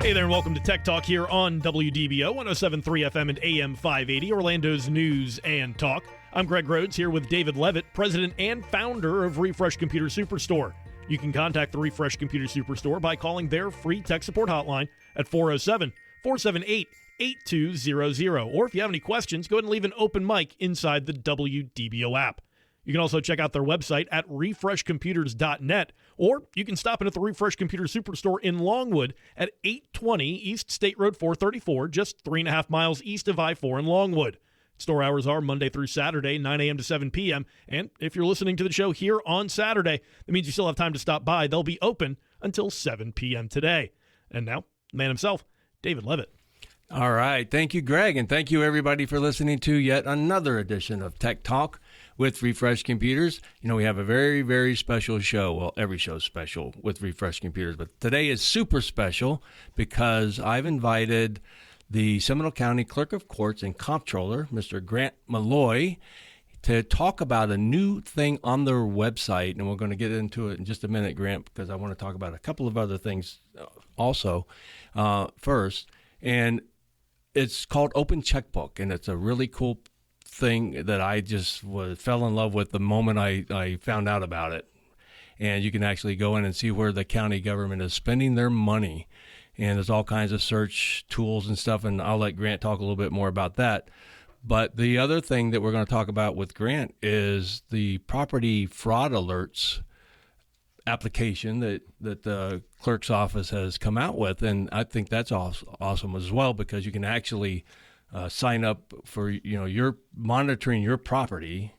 Hey there, and welcome to Tech Talk here on WDBO 107.3 FM and AM 580, Orlando's news and talk. I'm Greg Rhodes here with David Leavitt, president and founder of Refresh Computer Superstore. You can contact the Refresh Computer Superstore by calling their free tech support hotline at 407-478-8200. Or if you have any questions, go ahead and leave an open mic inside the WDBO app. You can also check out their website at refreshcomputers.net, or you can stop in at the Refresh Computer Superstore in Longwood at 820 East State Road 434, just 3.5 miles east of I-4 in Longwood. Store hours are Monday through Saturday, 9 a.m. to 7 p.m., and if you're listening to the show here on Saturday, that means you still have time to stop by. They'll be open until 7 p.m. today. And now, the man himself, David Leavitt. All right. Thank you, Greg, and thank you, everybody, for listening to yet another edition of Tech Talk with Refresh Computers. You know, we have a very, very special show. Well, every show's special with Refresh Computers, but today is super special because I've invited the Seminole County Clerk of Courts and Comptroller, Mr. Grant Maloy, to talk about a new thing on their website, and we're going to get into it in just a minute, Grant, because I want to talk about a couple of other things also first. And it's called Open Checkbook, and it's a really cool thing that I just fell in love with the moment I found out about it. And you can actually go in and see where the county government is spending their money. And there's all kinds of search tools and stuff, and I'll let Grant talk a little bit more about that. But the other thing that we're going to talk about with Grant is the property fraud alerts application that the clerk's office has come out with, and I think that's awesome as well, because you can actually sign up for, you're monitoring your property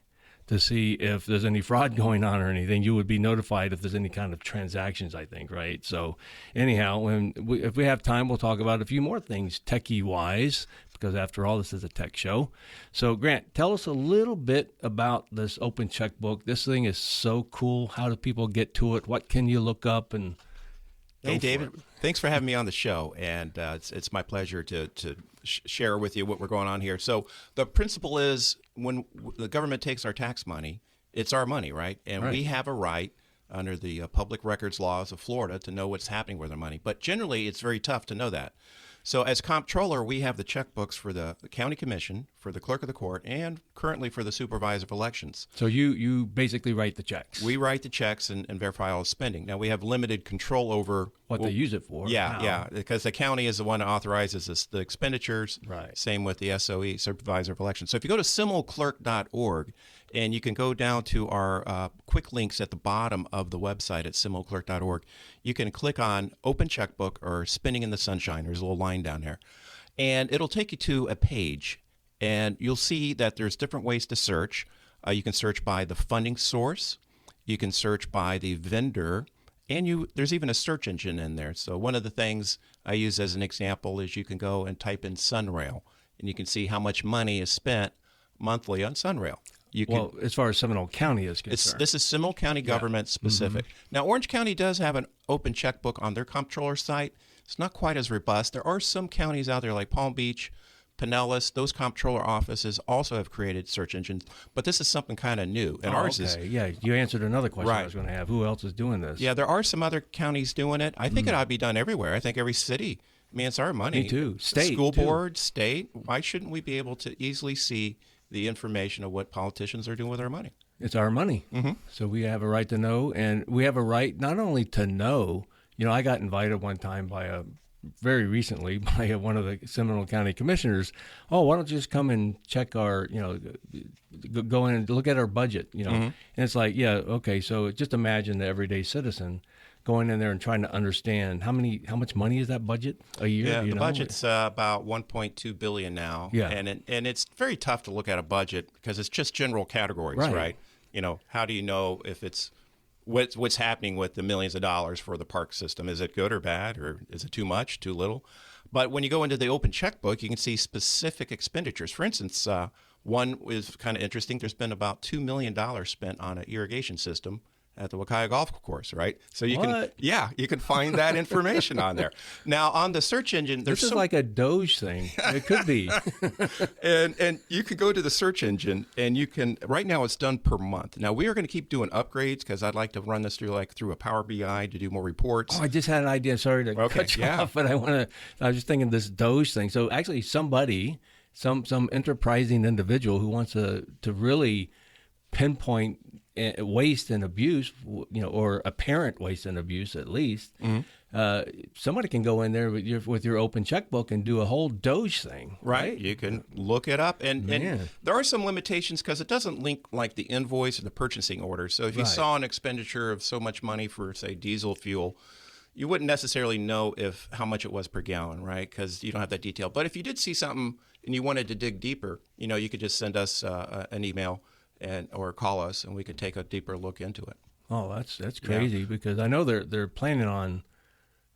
to see if there's any fraud going on or anything. You would be notified if there's any kind of transactions, I think, right? So anyhow, if we have time, we'll talk about a few more things techie-wise, because after all, this is a tech show. So Grant, tell us a little bit about this Open Checkbook. This thing is so cool. How do people get to it? What can you look up? And hey, David, thanks for having me on the show, and it's my pleasure to share with you what we're going on here. So the principle is, when the government takes our tax money, it's our money, right? And we have a right under the public records laws of Florida to know what's happening with our money. But generally, it's very tough to know that. So as comptroller, we have the checkbooks for the county commission, for the clerk of the court, and currently for the supervisor of elections. So you basically write the checks. We write the checks and verify all the spending. Now, we have limited control over what they use it for. Yeah, because the county is the one that authorizes the expenditures. Right. Same with the SOE, supervisor of elections. So if you go to SeminoleClerk.org, and you can go down to our quick links at the bottom of the website at SeminoleClerk.org. You can click on Open Checkbook or Spending in the Sunshine. There's a little line down there. And it'll take you to a page, and you'll see that there's different ways to search. You can search by the funding source. You can search by the vendor. And there's even a search engine in there. So one of the things I use as an example is you can go and type in Sunrail, and you can see how much money is spent monthly on Sunrail. As far as Seminole County is concerned. This is Seminole County government specific. Mm-hmm. Now, Orange County does have an open checkbook on their comptroller site. It's not quite as robust. There are some counties out there like Palm Beach, Pinellas. Those comptroller offices also have created search engines, but this is something kind of new. And ours is... Yeah, you answered another question I was going to have. Who else is doing this? Yeah, there are some other counties doing it. I think it ought to be done everywhere. I think every city. I mean, it's our money. Me too. State, school board, state. Why shouldn't we be able to easily see the information of what politicians are doing with our money? It's our money. Mm-hmm. So we have a right to know, and we have a right not only to know. I got invited one time very recently by one of the Seminole County commissioners. Oh, why don't you just come and check our, go in and look at our budget, Mm-hmm. And it's like, yeah, okay. So just imagine the everyday citizen going in there and trying to understand how much money is that budget a year? Yeah, the budget's about $1.2 billion now. Yeah, and it's very tough to look at a budget because it's just general categories, right? How do you know if it's what's happening with the millions of dollars for the park system? Is it good or bad, or is it too much, too little? But when you go into the open checkbook, you can see specific expenditures. For instance, one is kind of interesting. There's been about $2 million spent on an irrigation system at the Wakaya Golf Course, right? So you What? you can find that information on there. Now on the search engine, there's This is like a Doge thing. It could be. and you could go to the search engine and you can, right now it's done per month. Now we are going to keep doing upgrades because I'd like to run this through a Power BI to do more reports. Oh, I just had an idea. Sorry to cut you off, but I was just thinking this Doge thing. So actually somebody, some enterprising individual who wants to really pinpoint waste and abuse, or apparent waste and abuse at least, somebody can go in there with your open checkbook and do a whole Doge thing. Right. You can look it up. And there are some limitations because it doesn't link like the invoice or the purchasing order. So if you saw an expenditure of so much money for, say, diesel fuel, you wouldn't necessarily know how much it was per gallon, right? Because you don't have that detail. But if you did see something and you wanted to dig deeper, you could just send us an email or call us, and we could take a deeper look into it. Oh, that's crazy because I know they're planning on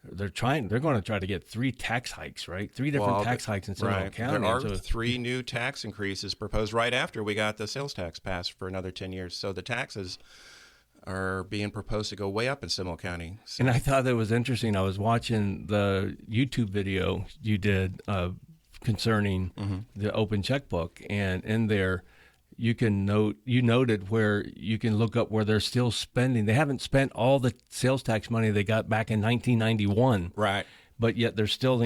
they're going to try to get 3 tax hikes, right? 3 different tax hikes in Seminole County. There are 3 new tax increases proposed right after we got the sales tax passed for another 10 years. So the taxes are being proposed to go way up in Seminole County. So. And I thought that was interesting. I was watching the YouTube video you did concerning the open checkbook, and in there you noted where you can look up where they're still spending. They haven't spent all the sales tax money they got back in 1991. Right. But yet they're still,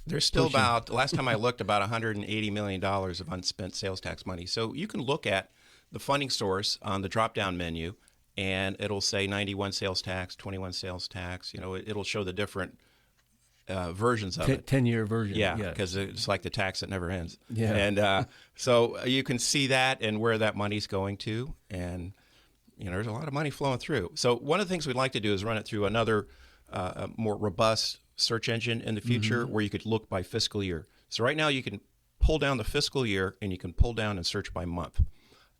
there's still about, last time I looked, about $180 million of unspent sales tax money. So you can look at the funding source on the drop-down menu, and it'll say 91 sales tax, 21 sales tax. It'll show the different versions of it. 10-year version. Yeah, because it's like the tax that never ends. Yeah. And so you can see that and where that money's going to. And, there's a lot of money flowing through. So one of the things we'd like to do is run it through another more robust search engine in the future where you could look by fiscal year. So right now you can pull down the fiscal year and you can pull down and search by month.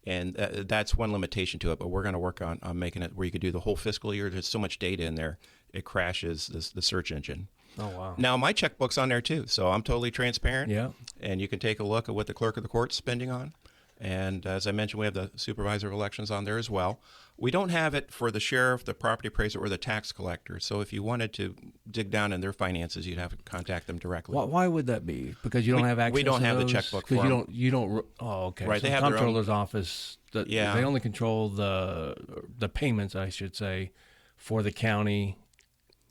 And that's one limitation to it, but we're going to work on making it where you could do the whole fiscal year. There's so much data in there, it crashes the search engine. Oh, wow. Now, my checkbook's on there, too, so I'm totally transparent. Yeah. And you can take a look at what the clerk of the court's spending on. And as I mentioned, we have the supervisor of elections on there as well. We don't have it for the sheriff, the property appraiser, or the tax collector. So if you wanted to dig down in their finances, you'd have to contact them directly. Why would that be? Because you don't have access to those? We don't have the checkbook for them. You don't. Oh, okay. Right, so they have the their own Comptroller's office. They only control the payments, I should say, for the county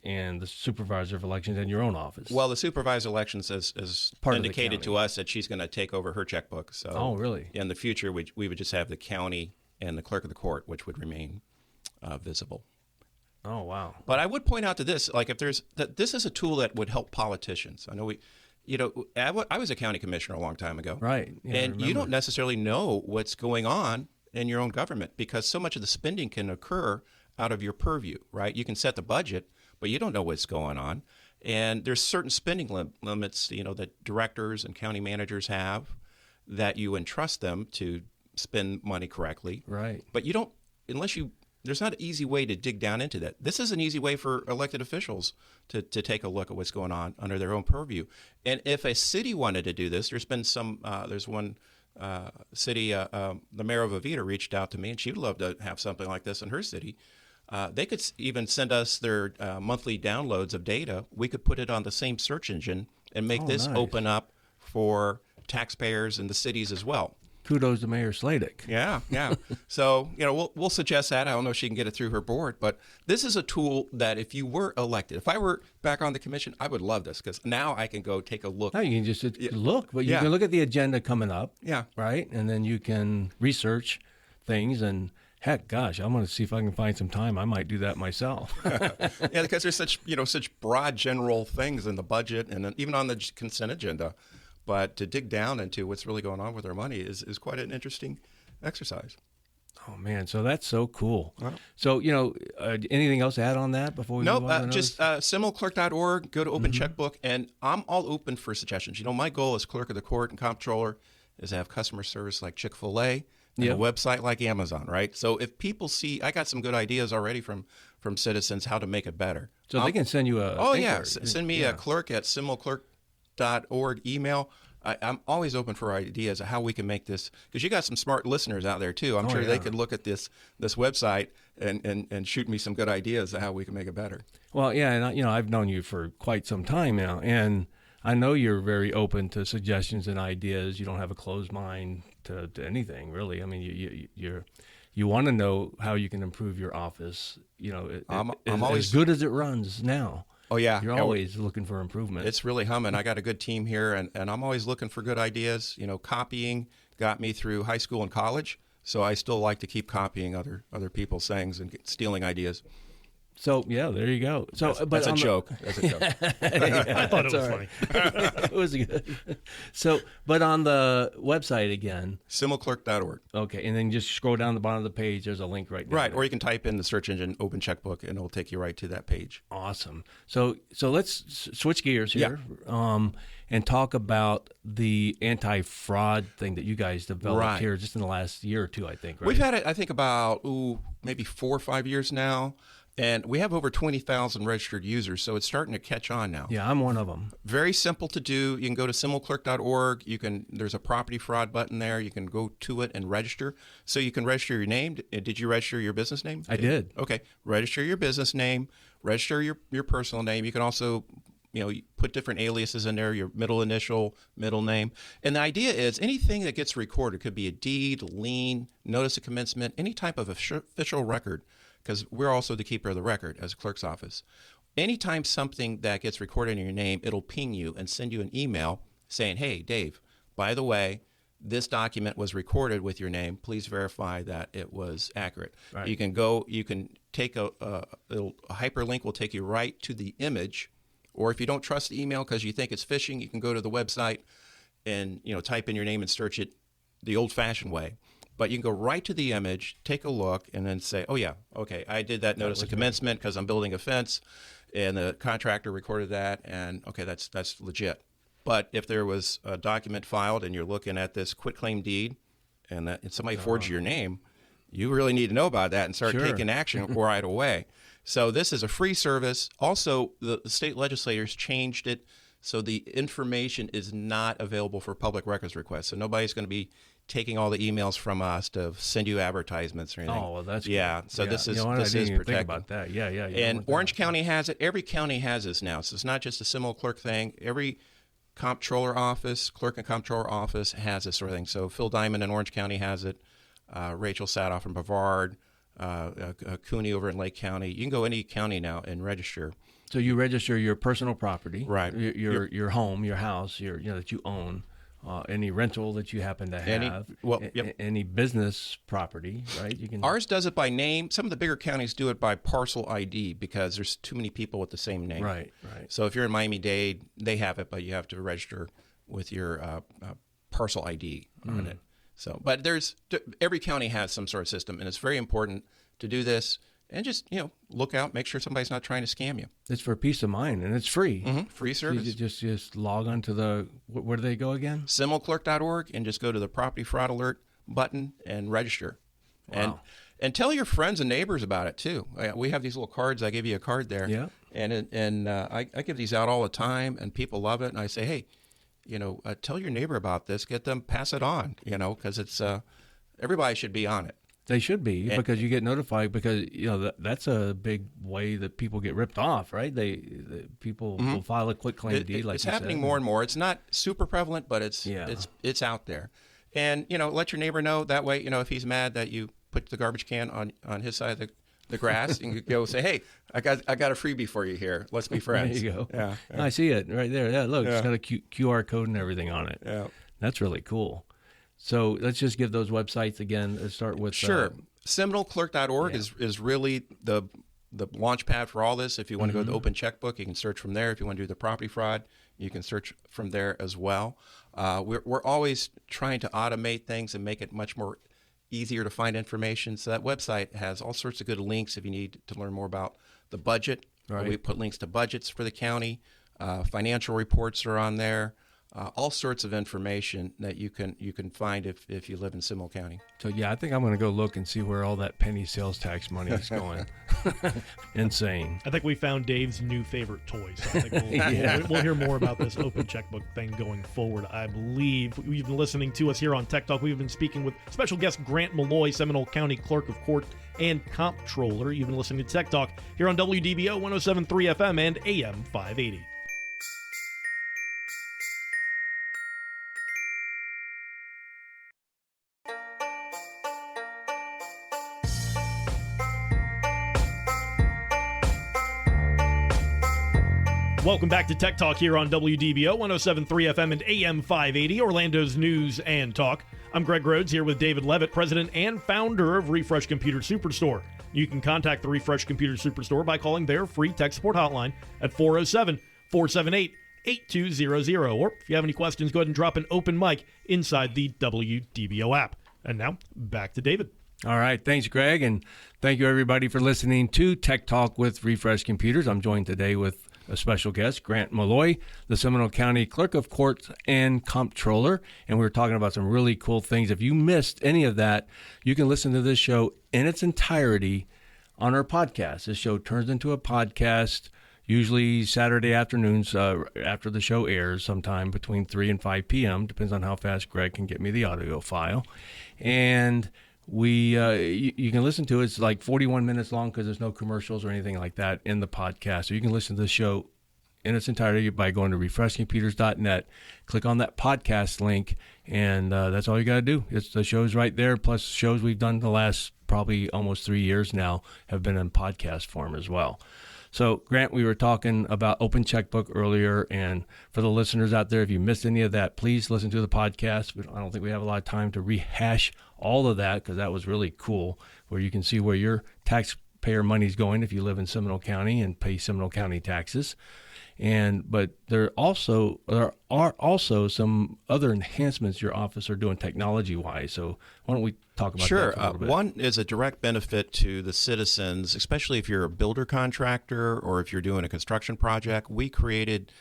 and the supervisor of elections in your own office. Well, the supervisor of elections has indicated to us that she's going to take over her checkbook. So, oh, really? In the future, we would just have the county and the clerk of the court, which would remain visible. Oh, wow. But I would point out to this, like this is a tool that would help politicians. I know I was a county commissioner a long time ago. Right. Yeah, and you don't necessarily know what's going on in your own government because so much of the spending can occur out of your purview, right? You can set the budget, but you don't know what's going on. And there's certain spending limits, that directors and county managers have that you entrust them to spend money correctly. Right. But you don't, there's not an easy way to dig down into that. This is an easy way for elected officials to take a look at what's going on under their own purview. And if a city wanted to do this, there's one city, the mayor of Avita reached out to me, and she'd love to have something like this in her city. They could even send us their monthly downloads of data. We could put it on the same search engine and make this open up for taxpayers in the cities as well. Kudos to Mayor Sladek. Yeah. So, we'll suggest that. I don't know if she can get it through her board, but this is a tool that if you were elected, if I were back on the commission, I would love this because now I can go take a look. No, you can just look, but you can look at the agenda coming up. Yeah. Right? And then you can research things and heck, gosh, I'm going to see if I can find some time. I might do that myself. Yeah, because there's such broad general things in the budget and then even on the consent agenda. But to dig down into what's really going on with our money is quite an interesting exercise. Oh, man. So that's so cool. Wow. So, anything else to add on that before we move on? Nope. Just SeminoleClerk.org, go to Open Checkbook, and I'm all open for suggestions. My goal as clerk of the court and comptroller is to have customer service like Chick-fil-A and a website like Amazon, right? So if people see, I got some good ideas already from citizens how to make it better. So they can send you a send me a clerk at SeminoleClerk.org email. I'm always open for ideas of how we can make this, because you got some smart listeners out there too. I'm sure they could look at this website and shoot me some good ideas of how we can make it better. Well, yeah, and I've known you for quite some time now, and I know you're very open to suggestions and ideas. You don't have a closed mind to anything, really. I mean, you want to know how you can improve your office. I'm always as good as it runs now. Oh, yeah. You're always looking for improvement. It's really humming. I got a good team here, and I'm always looking for good ideas. Copying got me through high school and college, so I still like to keep copying other people's things and stealing ideas. So, yeah, there you go. So, that's a joke. That's a joke. I thought it was funny. It was good. So, but on the website again. SemileClerk.org. Okay, and then just scroll down the bottom of the page. There's a link right there. Right, or you can type in the search engine Open Checkbook, and it'll take you right to that page. Awesome. So let's switch gears here and talk about the anti-fraud thing that you guys developed here just in the last year or two, I think, right? We've had it, I think, about maybe 4 or 5 years now. And we have over 20,000 registered users, so it's starting to catch on now. Yeah, I'm one of them. Very simple to do. You can go to SemileClerk.org. There's a property fraud button there. You can go to it and register. So you can register your name. Did you register your business name? I did. Okay. Register your business name. Register your personal name. You can also put different aliases in there, your middle initial, middle name. And the idea is anything that gets recorded, could be a deed, lien, notice of commencement, any type of official record, because we're also the keeper of the record as a clerk's office. Anytime something that gets recorded in your name, it'll ping you and send you an email saying, hey, Dave, by the way, this document was recorded with your name. Please verify that it was accurate. Right. You can take a hyperlink will take you right to the image. Or if you don't trust the email because you think it's phishing, you can go to the website and type in your name and search it the old-fashioned way. But you can go right to the image, take a look, and then say, oh, yeah, okay, I did that notice of commencement because I'm building a fence, and the contractor recorded that, and, okay, that's legit. But if there was a document filed and you're looking at this quitclaim deed and somebody forged your name, you really need to know about that and start taking action right away. So this is a free service. Also, the state legislators changed it so the information is not available for public records requests. So nobody's going to be taking all the emails from us to send you advertisements or anything. Oh, well, that's good. So this is protected. Think about that. Yeah. And Orange County has it. Every county has this now. So it's not just a Seminole Clerk thing. Every Comptroller office, Clerk and Comptroller office has this sort of thing. So Phil Diamond in Orange County has it. Rachel Sadoff in Brevard. Cooney over in Lake County. You can go any county now and register. So you register your personal property, right? Your home, your house, that you own. Any rental that you happen to have, any business property, right? Ours does it by name. Some of the bigger counties do it by parcel ID because there's too many people with the same name. Right. So if you're in Miami-Dade, they have it, but you have to register with your parcel ID on it. So, but every county has some sort of system, and it's very important to do this. And just, look out, make sure somebody's not trying to scam you. It's for peace of mind, and it's free. Mm-hmm. Free service. You just log on to where do they go again? SemileClerk.org, and just go to the Property Fraud Alert button and register. Wow. And tell your friends and neighbors about it, too. We have these little cards. I give you a card there. Yeah. And I give these out all the time, and people love it. And I say, hey, tell your neighbor about this. Get them, pass it on, because it's everybody should be on it. They should be, because you get notified, because that's a big way that people get ripped off, right? People will file a quitclaim deed, like it's you happening said. more and more. It's not super prevalent, but it's out there. And let your neighbor know that way. If he's mad that you put the garbage can on his side of the grass, and you go say, "Hey, I got a freebie for you here. Let's be friends." There you go. Yeah. I see it right there. Yeah, look, it's got a QR code and everything on it. Yeah, that's really cool. So let's just give those websites again. Let's start with SemileClerk.org is really the launch pad for all this. If you want to go to the Open Checkbook, you can search from there. If you want to do the property fraud, you can search from there as well. We're always trying to automate things and make it much more easier to find information. So that website has all sorts of good links if you need to learn more about the budget. Right. We put links to budgets for the county. Financial reports are on there. all sorts of information that you can find if you live in Seminole County. So yeah, I think I'm going to go look and see where all that penny sales tax money is going. Insane. I think we found Dave's new favorite toy. So I think we'll hear more about this open checkbook thing going forward. I believe you've been listening to us here on Tech Talk. We've been speaking with special guest Grant Maloy, Seminole County Clerk of Court and Comptroller. You've been listening to Tech Talk here on WDBO 107.3 FM and AM 580. Welcome back to Tech Talk here on WDBO 107.3 FM and AM 580, Orlando's news and talk. I'm Greg Rhodes here with David Leavitt, president and founder of Refresh Computer Superstore. You can contact the Refresh Computer Superstore by calling their free tech support hotline at 407-478-8200. Or if you have any questions, go ahead and drop an open mic inside the WDBO app. And now, back to David. All right. Thanks, Greg. And thank you, everybody, for listening to Tech Talk with Refresh Computers. I'm joined today with a special guest, Grant Maloy, the Seminole County Clerk of Court and Comptroller. And we were talking about some really cool things. If you missed any of that, you can listen to this show in its entirety on our podcast. This show turns into a podcast usually Saturday afternoons after the show airs, sometime between 3 and 5 p.m. Depends on how fast Greg can get me the audio file. And you can listen to it. It's like 41 minutes long because there's no commercials or anything like that in the podcast. So you can listen to the show in its entirety by going to refreshcomputers.net, click on that podcast link, and that's all you got to do. The show's right there, plus shows we've done the last probably almost 3 years now have been in podcast form as well. So, Grant, we were talking about Open Checkbook earlier, and for the listeners out there, if you missed any of that, please listen to the podcast. I don't think we have a lot of time to rehash all of that because that was really cool, where you can see where your taxpayer money is going if you live in Seminole County and pay Seminole County taxes. But there are also some other enhancements your office are doing technology-wise. So why don't we talk about that for a little bit? One is a direct benefit to the citizens, especially if you're a builder contractor or if you're doing a construction project. We created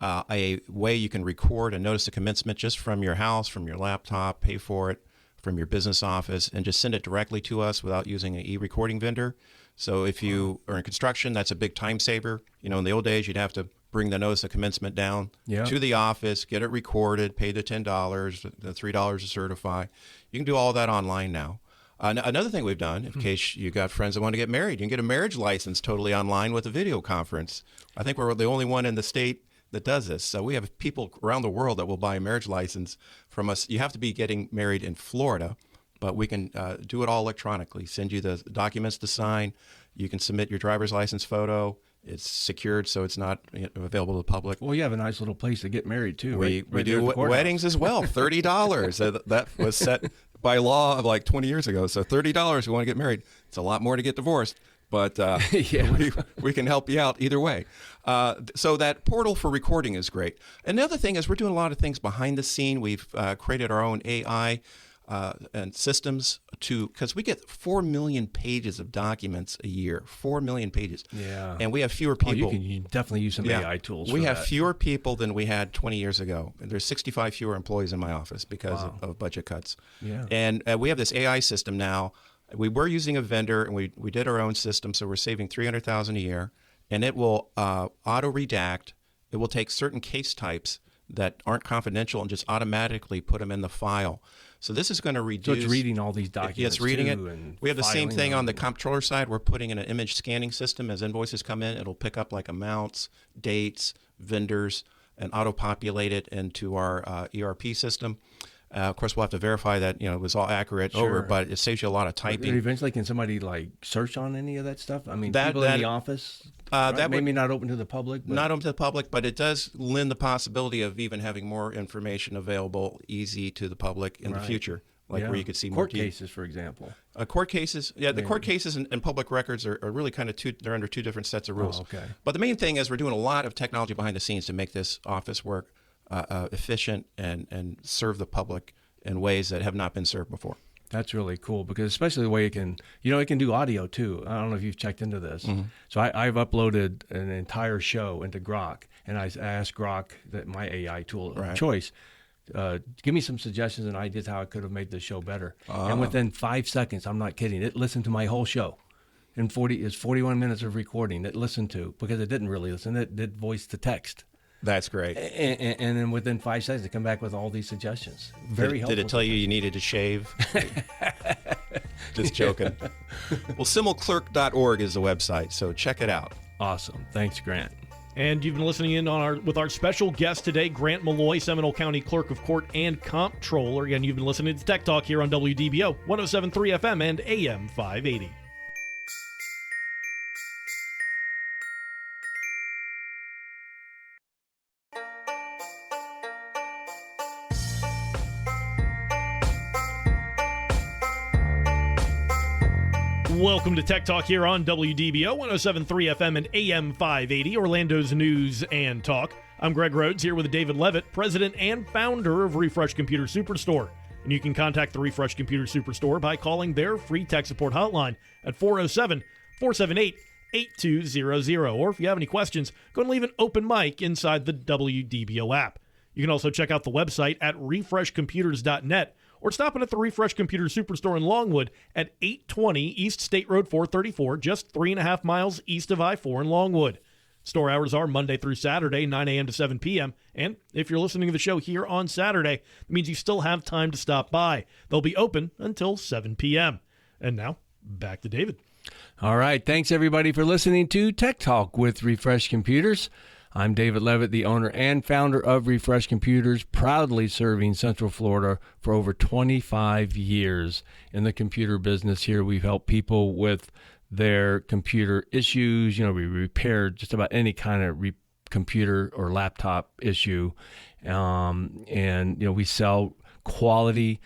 a way you can record a notice of commencement just from your house, from your laptop, pay for it from your business office, and just send it directly to us without using an e-recording vendor. So if you are in construction, that's a big time saver. You know, in the old days, you'd have to bring the notice of commencement down to the office, get it recorded, pay the $10, the $3 to certify. You can do all that online now. Another thing we've done, in case you got friends that want to get married, you can get a marriage license totally online with a video conference. I think we're the only one in the state that does this. So we have people around the world that will buy a marriage license from us. You have to be getting married in Florida, but we can do it all electronically, send you the documents to sign. You can submit your driver's license photo. It's secured, so it's not available to the public. Well, you have a nice little place to get married, too. We do weddings as well, $30. That was set by law of like 20 years ago. So $30 if you want to get married. It's a lot more to get divorced, but we can help you out either way. So that portal for recording is great. Another thing is we're doing a lot of things behind the scene. We've created our own AI and systems because we get 4 million pages of documents a year, 4 million pages. Yeah. And we have fewer people. You can definitely use some AI tools. We have fewer people than we had 20 years ago. There's 65 fewer employees in my office because of budget cuts. Yeah. And we have this AI system now. We were using a vendor, and we did our own system, so we're saving $300,000 a year. And it will auto-redact. It will take certain case types that aren't confidential and just automatically put them in the file. So this is going to reduce... So it's reading all these documents, it's reading too, it. We have the same thing on the comptroller side. We're putting in an image scanning system. As invoices come in, it'll pick up like amounts, dates, vendors, and auto-populate it into our ERP system. Of course, we'll have to verify that it was all accurate but it saves you a lot of typing. But eventually, can somebody search on any of that stuff? I mean, people in the office, that maybe not open to the public. Not open to the public, but it does lend the possibility of even having more information available, easy to the public in the future, where you could see more court cases, for example. Court cases, the court cases and public records are really kind of they're under two different sets of rules. Oh, okay. But the main thing is we're doing a lot of technology behind the scenes to make this office work efficient and serve the public in ways that have not been served before. That's really cool because especially the way it can do audio too. I don't know if you've checked into this. Mm-hmm. So I've uploaded an entire show into Grok, and I asked Grok, that my AI tool of choice, give me some suggestions and ideas how I could have made the show better. And within 5 seconds, I'm not kidding, it listened to my whole show. And 41 minutes of recording it listened to, because it didn't really listen. It did voice to text. That's great. And then within 5 seconds, they come back with all these suggestions. Very helpful. Did it tell you needed to shave? Just joking. Well, SeminoleClerk.org is the website, so check it out. Awesome. Thanks, Grant. And you've been listening in with our special guest today, Grant Maloy, Seminole County Clerk of Court and Comptroller. Again, you've been listening to Tech Talk here on WDBO 107.3 FM and AM 580. Welcome to Tech Talk here on WDBO 107.3 FM and AM 580, Orlando's news and talk. I'm Greg Rhodes here with David Leavitt, president and founder of Refresh Computer Superstore. And you can contact the Refresh Computer Superstore by calling their free tech support hotline at 407-478-8200. Or if you have any questions, go and leave an open mic inside the WDBO app. You can also check out the website at refreshcomputers.net, or stop in at the Refresh Computer Superstore in Longwood at 820 East State Road 434, just 3.5 miles east of I-4 in Longwood. Store hours are Monday through Saturday, 9 a.m. to 7 p.m. And if you're listening to the show here on Saturday, it means you still have time to stop by. They'll be open until 7 p.m. And now, back to David. All right. Thanks, everybody, for listening to Tech Talk with Refresh Computers. I'm David Leavitt, the owner and founder of Refresh Computers, proudly serving Central Florida for over 25 years in the computer business here. We've helped people with their computer issues. We repaired just about any kind of computer or laptop issue. We sell quality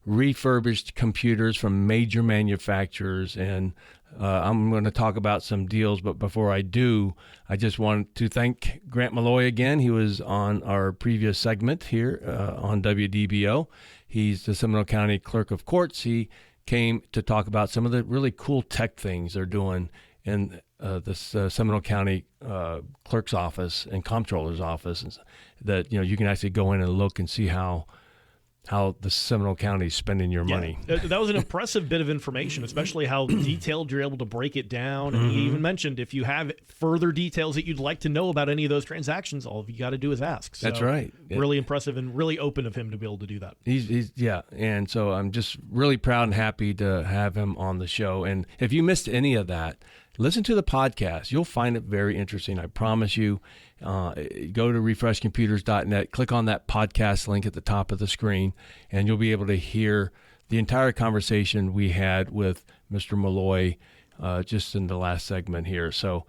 refurbished computers from major manufacturers, and I'm going to talk about some deals, but before I do, I just want to thank Grant Maloy again. He was on our previous segment here on WDBO. He's the Seminole County Clerk of Courts. He came to talk about some of the really cool tech things they're doing in this Seminole County Clerk's office and Comptroller's office, that you can actually go in and look and see how the Seminole County is spending your money. That was an impressive bit of information, especially how detailed you're able to break it down. And he even mentioned if you have further details that you'd like to know about any of those transactions, all you got to do is ask. So, that's right. Really impressive and really open of him to be able to do that. He's and so I'm just really proud and happy to have him on the show. And if you missed any of that, listen to the podcast. You'll find it very interesting. I promise you. Go to refreshcomputers.net, click on that podcast link at the top of the screen, and you'll be able to hear the entire conversation we had with Mr. Maloy just in the last segment here. So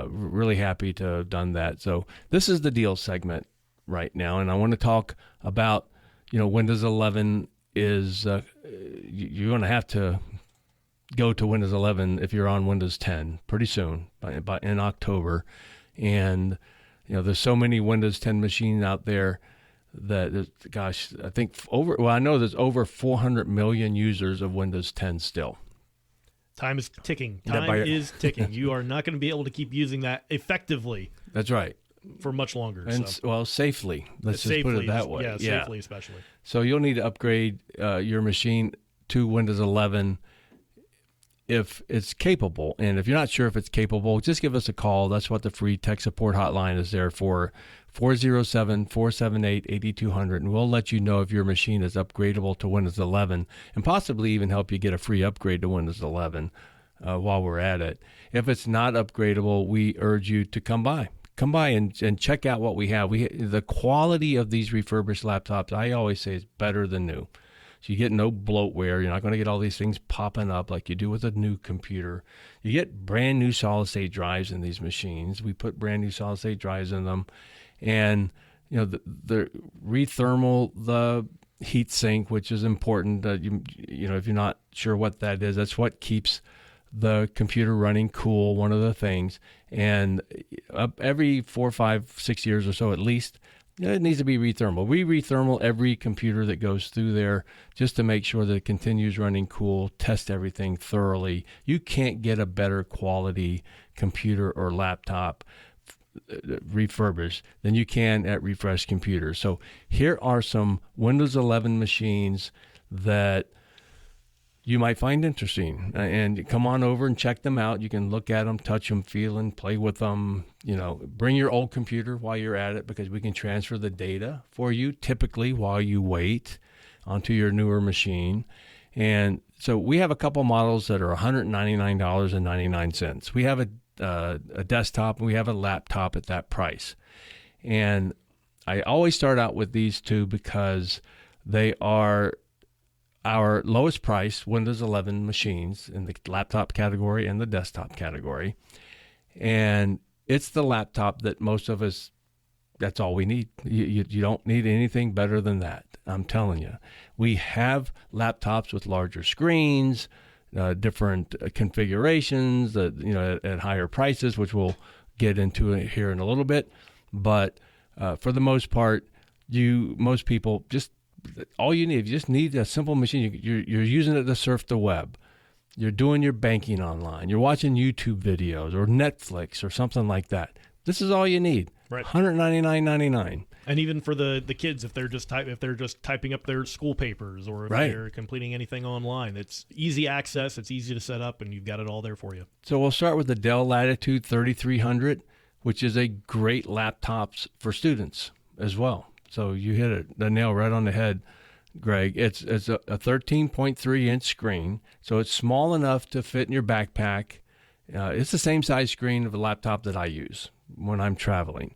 really happy to have done that. So this is the deal segment right now, and I want to talk about, Windows 11 is, you're going to have to go to Windows 11 if you're on Windows 10 pretty soon, in October. And there's so many Windows 10 machines out there that, I think I know there's over 400 million users of Windows 10 still. Time is ticking. Is ticking. You are not going to be able to keep using that effectively. That's right. For much longer. And safely. Let's just put it that way. Yeah, safely especially. So you'll need to upgrade your machine to Windows 11 if it's capable. And if you're not sure if it's capable, just give us a call. That's what the free tech support hotline is there for, 407-478-8200. And we'll let you know if your machine is upgradable to Windows 11 and possibly even help you get a free upgrade to Windows 11 while we're at it. If it's not upgradable, we urge you to come by. Come by and check out what we have. The quality of these refurbished laptops, I always say, is better than new. So you get no bloatware. You're not going to get all these things popping up like you do with a new computer. You get brand new solid-state drives in these machines. We put brand new solid-state drives in them. And, the rethermal, the heat sink, which is important. If you're not sure what that is, that's what keeps the computer running cool, one of the things. And every 4, 5, 6 years or so at least, It needs to be rethermal. We rethermal every computer that goes through there just to make sure that it continues running cool, test everything thoroughly. You can't get a better quality computer or laptop refurbished than you can at Refresh Computers. So here are some Windows 11 machines that you might find interesting, and come on over and check them out. You can look at them, touch them, feel them, play with them. Bring your old computer while you're at it, because we can transfer the data for you typically while you wait onto your newer machine. And so we have a couple models that are $199.99. We have a desktop and we have a laptop at that price. And I always start out with these two because they are our lowest price Windows 11 machines in the laptop category and the desktop category. And it's the laptop that most of us, that's all we need. You don't need anything better than that. I'm telling you. We have laptops with larger screens, different configurations, at higher prices, which we'll get into here in a little bit. But for the most part, most people just, all you need, you just need a simple machine. You're using it to surf the web. You're doing your banking online. You're watching YouTube videos or Netflix or something like that. This is all you need. Right. $199.99. And even for the kids, if they're just typing up their school papers, or if they're completing anything online, it's easy access. It's easy to set up, and you've got it all there for you. So we'll start with the Dell Latitude 3300, which is a great laptop for students as well. So you hit the nail right on the head, Greg. It's a 13.3-inch screen, so it's small enough to fit in your backpack. It's the same size screen of the laptop that I use when I'm traveling,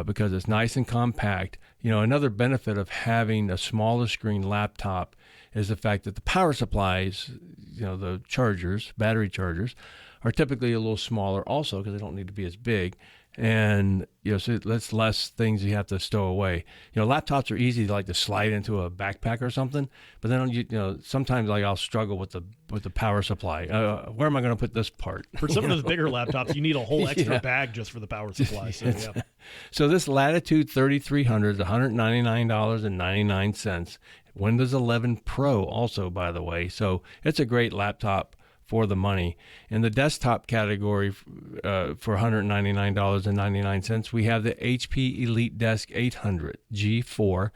because it's nice and compact. Another benefit of having a smaller screen laptop is the fact that the power supplies, the chargers, battery chargers, are typically a little smaller also, because they don't need to be as big. And, so that's less things you have to stow away. Laptops are easy to slide into a backpack or something, but then, sometimes I'll struggle with the power supply. Where am I going to put this part? For some of those bigger laptops, you need a whole extra bag just for the power supply. So, yeah. So this Latitude 3300 is $199.99. Windows 11 Pro also, by the way. So it's a great laptop for the money. In the desktop category, for $199.99, we have the HP Elite Desk 800 G4.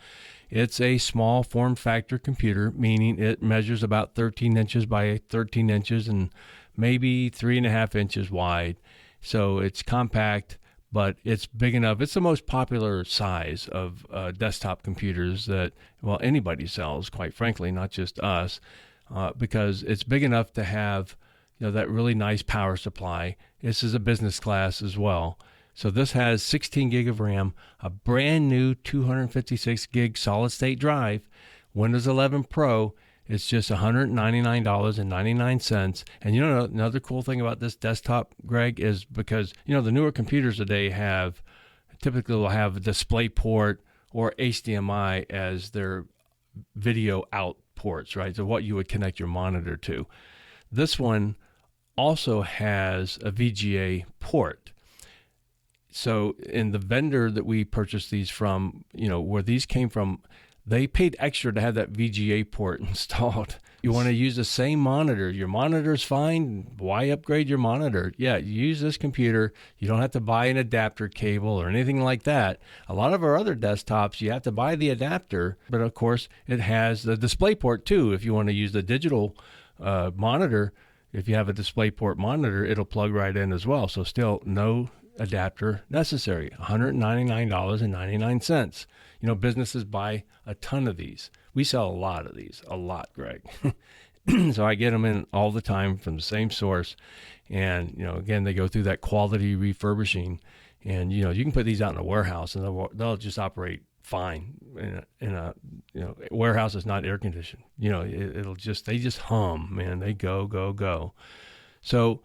It's a small form factor computer, meaning it measures about 13 inches by 13 inches and maybe 3.5 inches wide. So it's compact, but it's big enough. It's the most popular size of desktop computers that, anybody sells, quite frankly, not just us. Because it's big enough to have, that really nice power supply. This is a business class as well. So this has 16 gig of RAM, a brand new 256 gig solid state drive. Windows 11 Pro, it's just $199.99. And another cool thing about this desktop, Greg, is because, the newer computers today typically will have a DisplayPort or HDMI as their video out ports, right? So what you would connect your monitor to. This one also has a VGA port. So in the vendor that we purchased these from, where these came from, they paid extra to have that VGA port installed. You want to use the same monitor. Your monitor's fine. Why upgrade your monitor? Yeah, you use this computer. You don't have to buy an adapter cable or anything like that. A lot of our other desktops, you have to buy the adapter. But, of course, it has the DisplayPort, too. If you want to use the digital monitor, if you have a DisplayPort monitor, it'll plug right in as well. So still no adapter necessary. $199.99. Businesses buy a ton of these. We sell a lot of these, Greg. So I get them in all the time from the same source. And, again, they go through that quality refurbishing. And, you can put these out in a warehouse and they'll just operate fine in a warehouse that's not air conditioned. They just hum, man. They go. So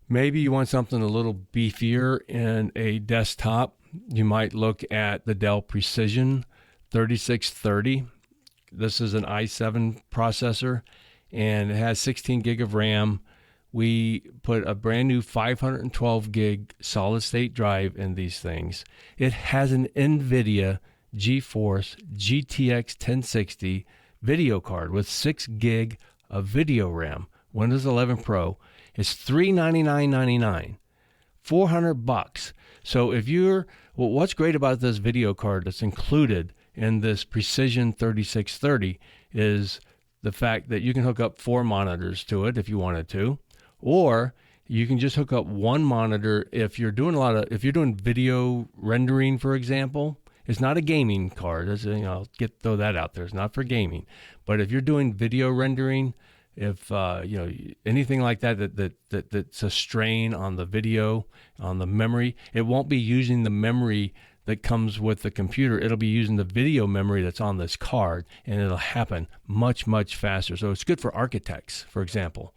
maybe you want something a little beefier in a desktop. You might look at the Dell Precision 3630. This is an i7 processor, and it has 16 gig of RAM we put a brand new 512 gig solid state drive in these things. It has an NVIDIA GeForce GTX 1060 video card with 6 gig of video RAM. Windows 11 Pro. It's $399.99, $400. So if you're, well, what's great about this video card that's included in this Precision 3630 is the fact that you can hook up 4 monitors to it if you wanted to, or you can just hook up one monitor if you're doing if you're doing video rendering, for example. It's not a gaming card. I'll throw that out there. It's not for gaming. But if you're doing video rendering, if anything like that's a strain on the video, on the memory, it won't be using the memory that comes with the computer. It'll be using the video memory that's on this card, and it'll happen much, much faster. So it's good for architects, for example.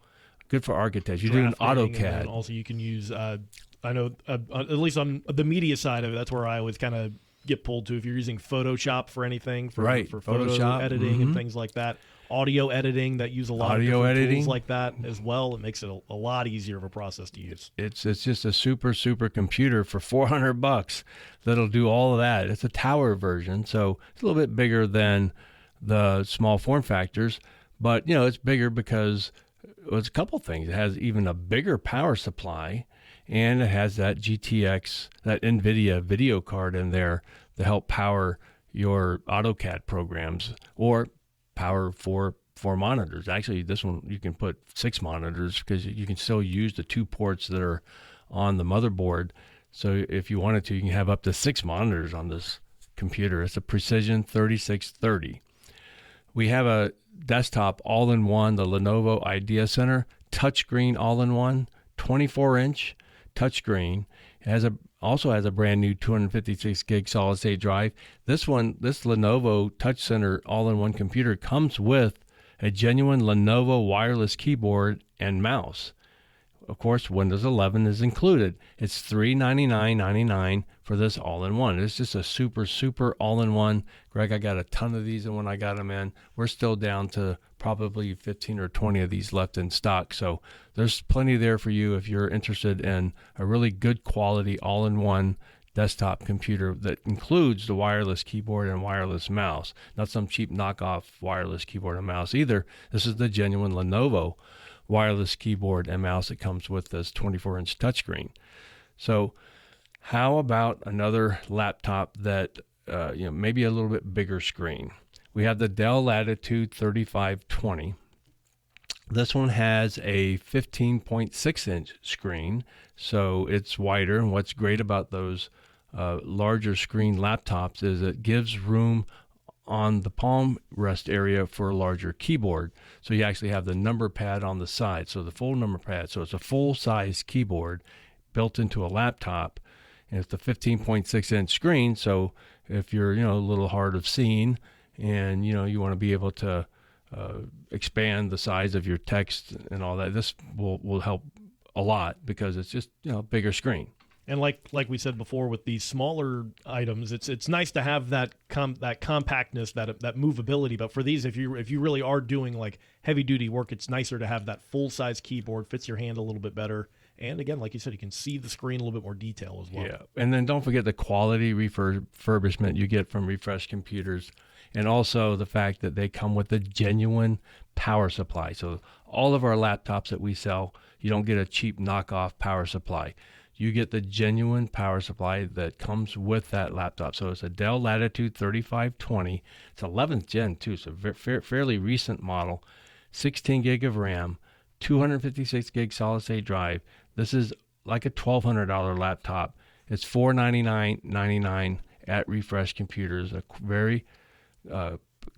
Good for architects. You're doing AutoCAD. And also you can use, I know, at least on the media side of it, that's where I always kind of get pulled to. If you're using Photoshop for anything, for photo Photoshop, editing and things like that, audio editing that use a lot of different tools like that as well, it makes it a lot easier of a process to use. It's just a super computer for $400 that'll do all of that. It's a tower version, so it's a little bit bigger than the small form factors, but it's bigger because it's a couple things. It has even a bigger power supply, and it has that GTX, that NVIDIA video card in there to help power your AutoCAD programs or power 4 monitors. Actually, this one you can put 6 monitors because you can still use the 2 ports that are on the motherboard. So if you wanted to, you can have up to 6 monitors on this computer. It's a Precision 3630. We have a desktop all-in-one, the Lenovo Idea Center, touchscreen all-in-one, 24-inch touchscreen. It also has a brand new 256 gig solid state drive. This Lenovo Touch Center all-in-one computer comes with a genuine Lenovo wireless keyboard and mouse. Of course, Windows 11 is included. It's $399.99 for this all-in-one. It's just a super all-in-one. Greg, I got a ton of these, and when I got them in, we're still down to probably 15 or 20 of these left in stock. So there's plenty there for you if you're interested in a really good quality all-in-one desktop computer that includes the wireless keyboard and wireless mouse. Not some cheap knockoff wireless keyboard and mouse either. This is the genuine Lenovo wireless keyboard and mouse that comes with this 24-inch touchscreen. So how about another laptop that maybe a little bit bigger screen? We have the Dell Latitude 3520. This one has a 15.6-inch screen, so it's wider. And what's great about those larger screen laptops is it gives room on the palm rest area for a larger keyboard. So you actually have the number pad on the side, so the full number pad. So it's a full-size keyboard built into a laptop, and it's the 15.6-inch screen. So if you're a little hard of seeing, and you want to be able to expand the size of your text and all that, this will help a lot because it's just bigger screen. And like we said before, with these smaller items, it's nice to have that compactness, that movability. But for these, if you really are doing like heavy duty work, it's nicer to have that full size keyboard, fits your hand a little bit better. And again, like you said, you can see the screen a little bit more detail as well. Yeah, and then don't forget the quality refurbishment you get from Refresh Computers, and also the fact that they come with a genuine power supply. So all of our laptops that we sell, you don't get a cheap knockoff power supply. You get the genuine power supply that comes with that laptop. So it's a Dell Latitude 3520. It's 11th gen too, so fairly recent model. 16 gig of RAM, 256 gig solid state drive. This is like a $1,200 laptop. It's $499.99 at Refresh Computers. A very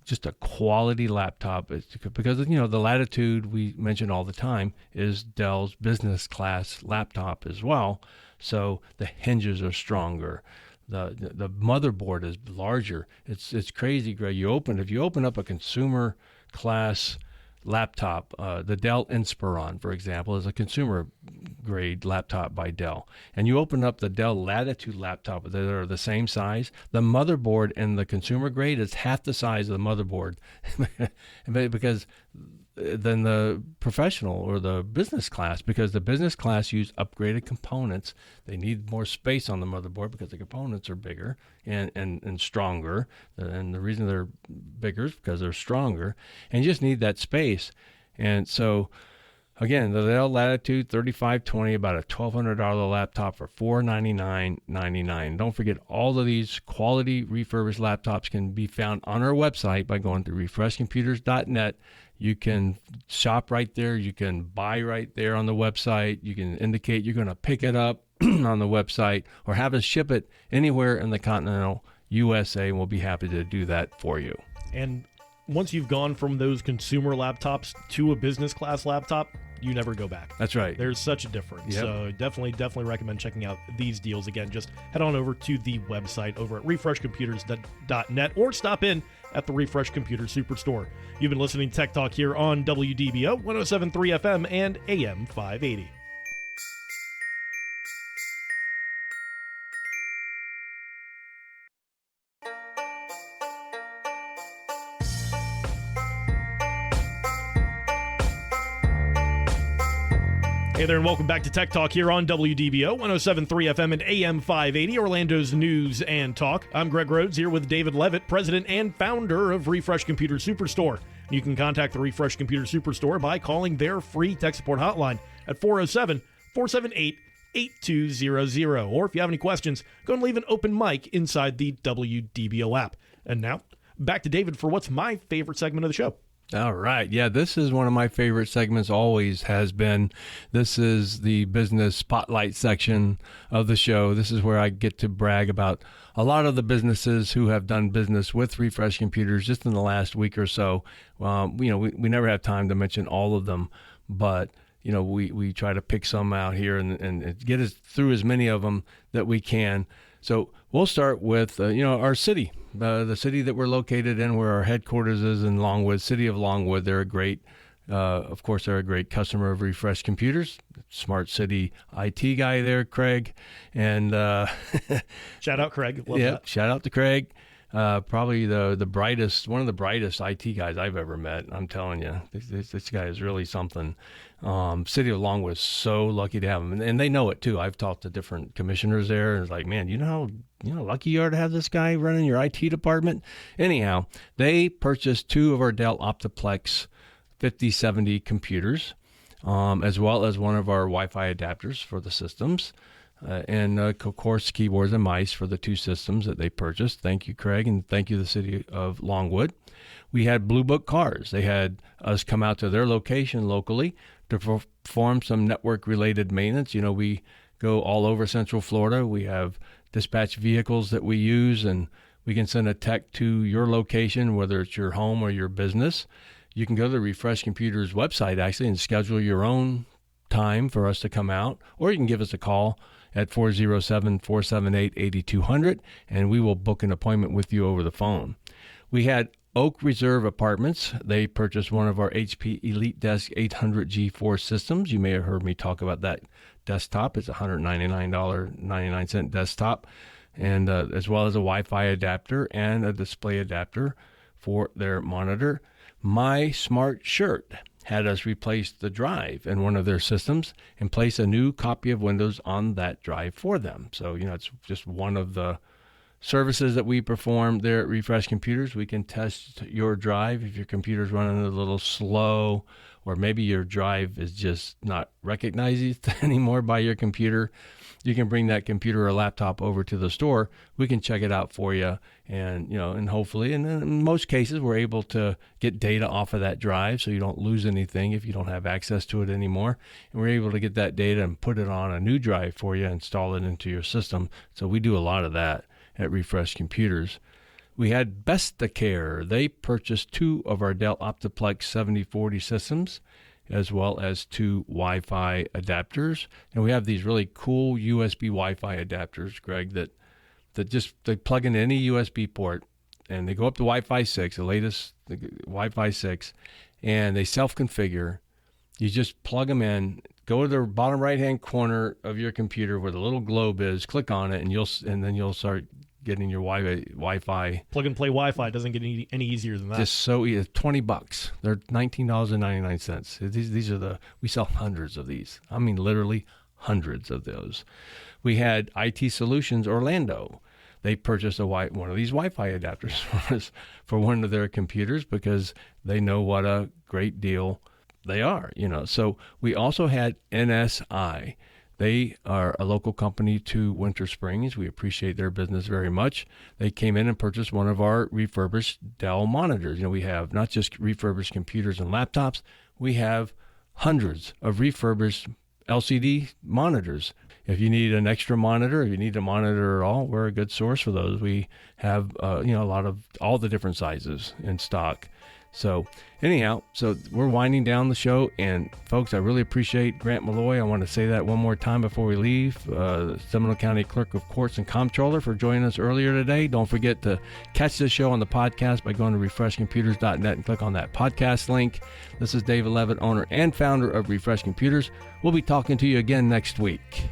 just a quality laptop. It's because the Latitude we mention all the time is Dell's business class laptop as well. So the hinges are stronger. The motherboard is larger. It's crazy, Greg. If you open up a consumer class laptop, the Dell Inspiron, for example, is a consumer grade laptop by Dell, and you open up the Dell Latitude laptop that are the same size, the motherboard in the consumer grade is half the size of the motherboard because than the professional or the business class, because the business class use upgraded components. They need more space on the motherboard because the components are bigger and stronger. And the reason they're bigger is because they're stronger, and you just need that space. And so, again, the Dell Latitude 3520, about a $1,200 laptop for $499.99. Don't forget, all of these quality refurbished laptops can be found on our website by going to refreshcomputers.net. You can shop right there. You can buy right there on the website. You can indicate you're going to pick it up on the website or have us ship it anywhere in the continental USA, and we'll be happy to do that for you. And once you've gone from those consumer laptops to a business class laptop, you never go back. That's right. There's such a difference. Yep. So definitely recommend checking out these deals. Again, just head on over to the website over at refreshcomputers.net or stop in at the Refresh Computers Superstore. You've been listening to Tech Talk here on WDBO 107.3 FM and AM 580. Hey there, and welcome back to Tech Talk here on WDBO 107.3 FM and AM 580, Orlando's news and talk. I'm Greg Rhodes here with David Leavitt, president and founder of Refresh Computer Superstore. You can contact the Refresh Computer Superstore by calling their free tech support hotline at 407-478-8200. Or if you have any questions, go and leave an open mic inside the WDBO app. And now, back to David for what's my favorite segment of the show. All right. Yeah, this is one of my favorite segments, always has been. This is the business spotlight section of the show. This is where I get to brag about a lot of the businesses who have done business with Refresh Computers just in the last week or so. We never have time to mention all of them, but we try to pick some out here and get us through as many of them that we can. So we'll start with, our city, the city that we're located in, where our headquarters is in Longwood, City of Longwood. They're a great customer of Refresh Computers. Smart city IT guy there, Craig. And shout out, Craig. Love that. Shout out to Craig. Probably one of the brightest IT guys I've ever met. I'm telling you, this guy is really something. City of Longwood is so lucky to have him, and they know it too. I've talked to different commissioners there, and it's like, man, you know how lucky you are to have this guy running your IT department. Anyhow, they purchased 2 of our Dell Optiplex 5070 computers, as well as one of our Wi-Fi adapters for the systems. And of course, keyboards and mice for the 2 systems that they purchased. Thank you, Craig, and thank you, the City of Longwood. We had Blue Book Cars. They had us come out to their location locally to perform some network-related maintenance. We go all over Central Florida. We have dispatch vehicles that we use, and we can send a tech to your location, whether it's your home or your business. You can go to the Refresh Computers website, actually, and schedule your own time for us to come out, or you can give us a call at 407-478-8200, and we will book an appointment with you over the phone. We had Oak Reserve Apartments. They purchased one of our HP Elite Desk 800G4 systems. You may have heard me talk about that desktop. It's a $199.99 desktop, and as well as a Wi-Fi adapter and a display adapter for their monitor. My Smart Shirt had us replace the drive in one of their systems and place a new copy of Windows on that drive for them. So, it's just one of the services that we perform there at Refresh Computers. We can test your drive if your computer's running a little slow, or maybe your drive is just not recognized anymore by your computer. You can bring that computer or laptop over to the store. We can check it out for you, and and hopefully, and in most cases, we're able to get data off of that drive, so you don't lose anything if you don't have access to it anymore. And we're able to get that data and put it on a new drive for you, install it into your system. So we do a lot of that at Refresh Computers. We had Bestacare. They purchased 2 of our Dell Optiplex 7040 systems, as well as 2 Wi-Fi adapters. And we have these really cool USB Wi-Fi adapters, Greg, that they plug into any USB port, and they go up to Wi-Fi 6, the latest Wi-Fi 6, and they self-configure. You just plug them in, go to the bottom right-hand corner of your computer where the little globe is, click on it, and then you'll start getting your Wi-Fi. Plug and play Wi-Fi doesn't get any easier than that. Just so easy. $20. They're $19.99. These are we sell hundreds of these. I mean, literally hundreds of those. We had IT Solutions Orlando. They purchased one of these Wi-Fi adapters for us for one of their computers because they know what a great deal they are, So we also had NSI. They are a local company to Winter Springs. We appreciate their business very much. They came in and purchased one of our refurbished Dell monitors. We have not just refurbished computers and laptops. We have hundreds of refurbished LCD monitors. If you need an extra monitor, if you need a monitor at all, we're a good source for those. We have, a lot of all the different sizes in stock. So anyhow, we're winding down the show, and folks, I really appreciate Grant Maloy. I want to say that one more time before we leave. Seminole County Clerk of Courts and Comptroller for joining us earlier today. Don't forget to catch this show on the podcast by going to refreshcomputers.net and click on that podcast link. This is David Leavitt, owner and founder of Refresh Computers. We'll be talking to you again next week.